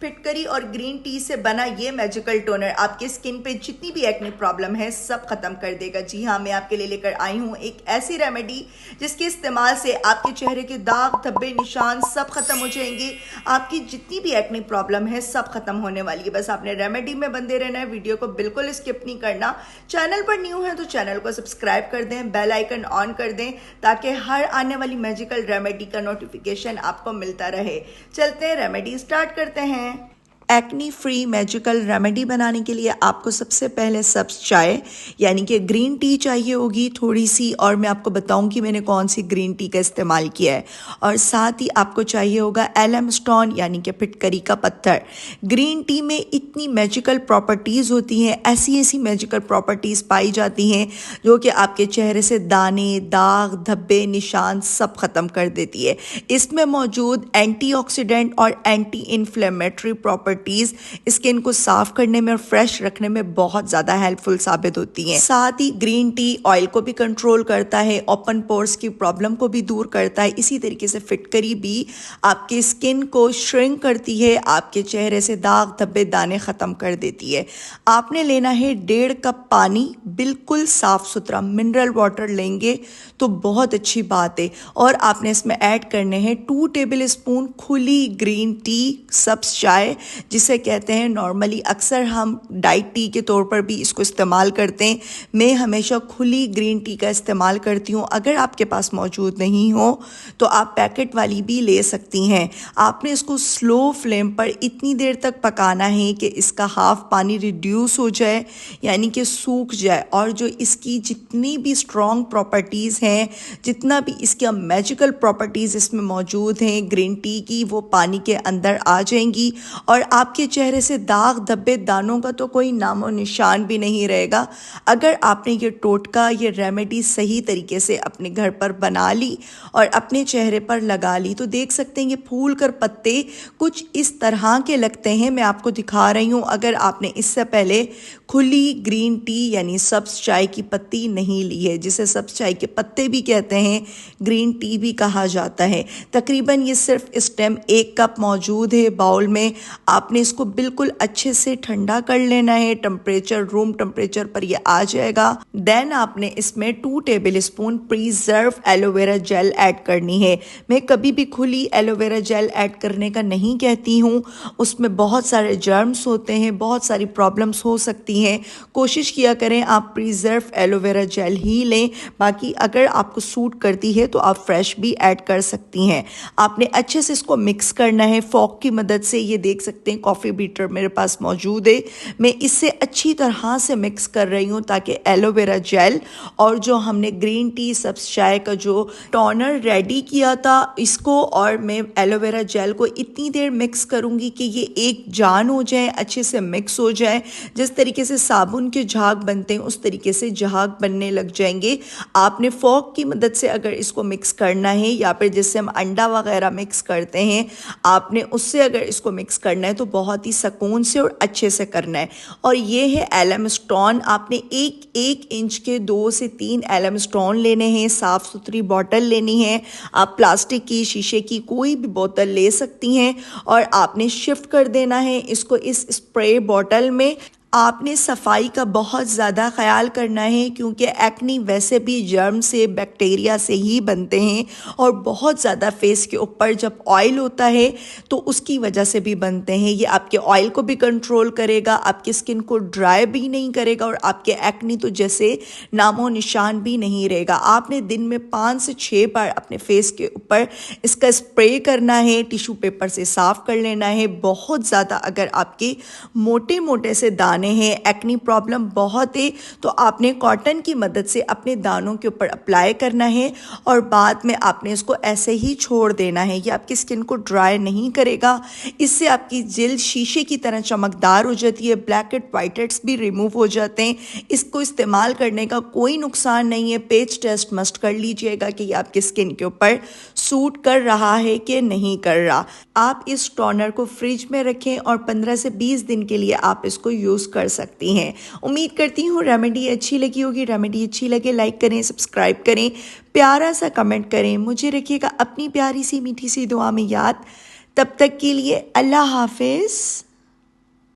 फिटकरी और green tea से बना ये मैजिकल टोनर आपके स्किन पे जितनी भी एक्ने प्रॉब्लम है सब खत्म कर देगा। जी हाँ, मैं आपके लिए लेकर आई हूँ एक ऐसी रेमेडी जिसके इस्तेमाल से आपके चेहरे के दाग धब्बे निशान सब खत्म हो जाएंगे। आपकी जितनी भी एक्ने प्रॉब्लम है सब खत्म होने वाली है। बस आपने रेमेडी में बंदे रहना है, वीडियो को बिल्कुल स्किप नहीं करना। चैनल पर न्यू है तो चैनल को सब्सक्राइब कर दें, बेल आइकन ऑन कर दें ताकि हर आने वाली मैजिकल रेमेडी का नोटिफिकेशन आपको मिलता रहे। चलते हैं, रेमेडी स्टार्ट करते हैं। एक्नी फ्री मैजिकल रेमेडी बनाने के लिए आपको सबसे पहले सब्ज चाय यानी कि ग्रीन टी चाहिए होगी थोड़ी सी, और मैं आपको बताऊंगी मैंने कौन सी ग्रीन टी का इस्तेमाल किया है। और साथ ही आपको चाहिए होगा एलम स्टोन यानी कि फिटकरी का पत्थर। ग्रीन टी में इतनी मैजिकल प्रॉपर्टीज़ होती हैं, ऐसी ऐसी मैजिकल प्रॉपर्टीज़ पाई जाती हैं जो कि आपके चेहरे से दाने दाग धब्बे निशान सब ख़त्म कर देती है। इसमें मौजूद एंटीऑक्सीडेंट और एंटी इन्फ्लेमेटरी प्रॉपर्टीज स्किन को साफ करने में और फ्रेश रखने में बहुत ज्यादा हेल्पफुल साबित होती हैं। साथ ही ग्रीन टी ऑयल को भी कंट्रोल करता है, ओपन पोर्स की प्रॉब्लम को भी दूर करता है। इसी तरीके से फिटकरी भी आपके स्किन को श्रिंक करती है, आपके चेहरे से दाग धब्बे दाने खत्म कर देती है। आपने लेना है 1.5 कप पानी, बिल्कुल साफ सुथरा मिनरल वाटर लेंगे तो बहुत अच्छी बात है। और आपने इसमें ऐड करने हैं 2 टेबल स्पून खुली ग्रीन टी, सब्ज चाय जिसे कहते हैं। नॉर्मली अक्सर हम डाइट टी के तौर पर भी इसको इस्तेमाल करते हैं। मैं हमेशा खुली ग्रीन टी का इस्तेमाल करती हूँ। अगर आपके पास मौजूद नहीं हो तो आप पैकेट वाली भी ले सकती हैं। आपने इसको स्लो फ्लेम पर इतनी देर तक पकाना है कि इसका हाफ पानी रिड्यूस हो जाए यानी कि सूख जाए, और जो इसकी जितनी भी स्ट्रॉन्ग प्रॉपर्टीज़ हैं, जितना भी इसका मैजिकल प्रॉपर्टीज़ इसमें मौजूद हैं ग्रीन टी की, वो पानी के अंदर आ जाएंगी और आपके चेहरे से दाग धब्बे दानों का तो कोई नामो निशान भी नहीं रहेगा। अगर आपने ये टोटका, ये रेमेडी सही तरीके से अपने घर पर बना ली और अपने चेहरे पर लगा ली तो देख सकते हैं ये फूल कर पत्ते कुछ इस तरह के लगते हैं। मैं आपको दिखा रही हूँ। अगर आपने इससे पहले खुली ग्रीन टी यानी सब्ज चाय की पत्ती नहीं ली है, जिसे सब्ज चाय के पत्ते भी कहते हैं, ग्रीन टी भी कहा जाता है, तकरीबन ये सिर्फ स्टेम 1 कप मौजूद है बाउल में। आपने इसको बिल्कुल अच्छे से ठंडा कर लेना है, टेम्परेचर रूम टेम्परेचर पर ये आ जाएगा। देन आपने इसमें 2 table spoon preserve aloe vera gel add करनी है। मैं कभी भी खुली एलोवेरा जेल ऐड करने का नहीं कहती हूँ, उसमें बहुत सारे जर्म्स होते हैं, बहुत सारी प्रॉब्लम्स हो सकती हैं। कोशिश किया करें आप प्रिजर्व एलोवेरा जेल ही लें। बाकी अगर आपको सूट करती है तो आप फ्रेश भी ऐड कर सकती हैं। आपने अच्छे से इसको मिक्स करना है फॉक की मदद से। ये देख सकते हैं कॉफ़ी बीटर मेरे पास मौजूद है। मैं इससे अच्छी तरह से मिक्स कर रही हूँ ताकि एलोवेरा जेल और जो हमने ग्रीन टी सब्ज चाय का जो टोनर रेडी किया था इसको, और मैं एलोवेरा जेल को इतनी देर मिक्स करूँगी कि ये एक जान हो जाए, अच्छे से मिक्स हो जाए। जिस तरीके से साबुन के झाग बनते हैं उस तरीके से झाग बनने लग जाएंगे। आपने फॉक की मदद से अगर इसको मिक्स करना है, या फिर जैसे हम अंडा वगैरह मिक्स करते हैं, आपने उससे अगर इसको मिक्स करना है तो बहुत ही सुकून से और अच्छे से करना है। और ये है एलम स्टोन। आपने 1 इंच के 2 से 3 एलम स्टोन लेने हैं। साफ़ सुथरी बोतल लेनी है। आप प्लास्टिक की, शीशे की कोई भी बोतल ले सकती हैं और आपने शिफ्ट कर देना है इसको इस स्प्रे बोतल में। आपने सफाई का बहुत ज़्यादा ख्याल करना है क्योंकि एक्नी वैसे भी जर्म से, बैक्टीरिया से ही बनते हैं, और बहुत ज़्यादा फेस के ऊपर जब ऑयल होता है तो उसकी वजह से भी बनते हैं। ये आपके ऑयल को भी कंट्रोल करेगा, आपकी स्किन को ड्राई भी नहीं करेगा, और आपके एक्नी तो जैसे नामो निशान भी नहीं रहेगा। आपने दिन में 5 से 6 बार अपने फेस के ऊपर इसका स्प्रे करना है, टिश्यू पेपर से साफ़ कर लेना है। बहुत ज़्यादा अगर आपके मोटे मोटे से दाने हैं, एक्नी प्रॉब्लम बहुत है, तो आपने कॉटन की मदद से अपने दानों के ऊपर अप्लाई करना है और बाद में आपने इसको ऐसे ही छोड़ देना है। ये आपकी स्किन को ड्राई नहीं करेगा। इससे आपकी जिल्द शीशे की तरह चमकदार हो जाती है, ब्लैक हेड वाइट हेड्स भी रिमूव हो जाते हैं। इसको इस्तेमाल करने का कोई नुकसान नहीं है। पेच टेस्ट मस्ट कर लीजिएगा कि ये आपकी स्किन के ऊपर सूट कर रहा है कि नहीं कर रहा। आप इस टोनर को फ्रिज में रखें और 15 से 20 दिन के लिए आप इसको यूज़ कर सकती हैं। उम्मीद करती हूँ रेमेडी अच्छी लगी होगी। रेमेडी अच्छी लगे लाइक करें, सब्सक्राइब करें, प्यारा सा कमेंट करें। मुझे रखिएगा अपनी प्यारी सी मीठी सी दुआ में याद। तब तक के लिए अल्लाह हाफिज।